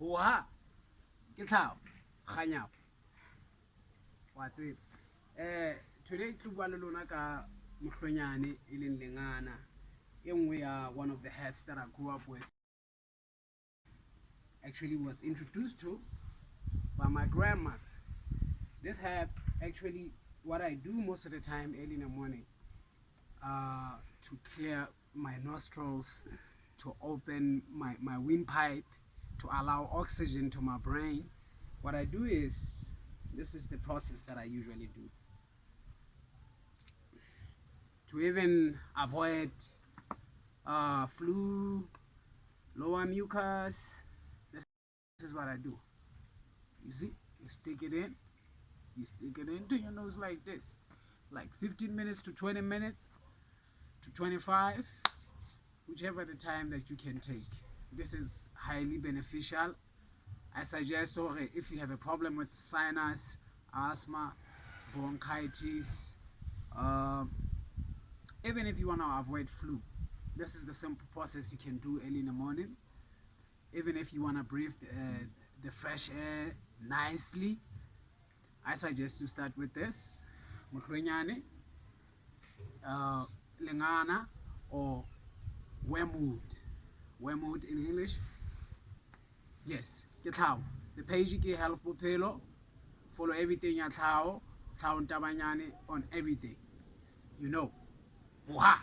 Hoa, get out, Hanyap. What's it? Today, to Walunaka, Mohloenyane, in Lengana, and we are one of the herbs that I grew up with. Actually, was introduced to by my grandmother. This herb, actually, what I do most of the time early in the morning, to clear my nostrils, to open my windpipe, to allow oxygen to my brain. What I do is, this is the process that I usually do. To even avoid flu, lower mucus, this is what I do. You see, you stick it into your nose like this, like 15 minutes to 20 minutes to 25, whichever the time that you can take. This is highly beneficial. I suggest, if you have a problem with sinus, asthma, bronchitis, even if you want to avoid flu, this is the simple process you can do early in the morning. Even if you want to breathe the fresh air nicely, I suggest you start with this, Mohloenyane, Lengana, or Wormwood. Wormwood in English. Yes, get how. The page is Health Bophelo. Follow everything at how Tabanyane on everything. You know. Oha!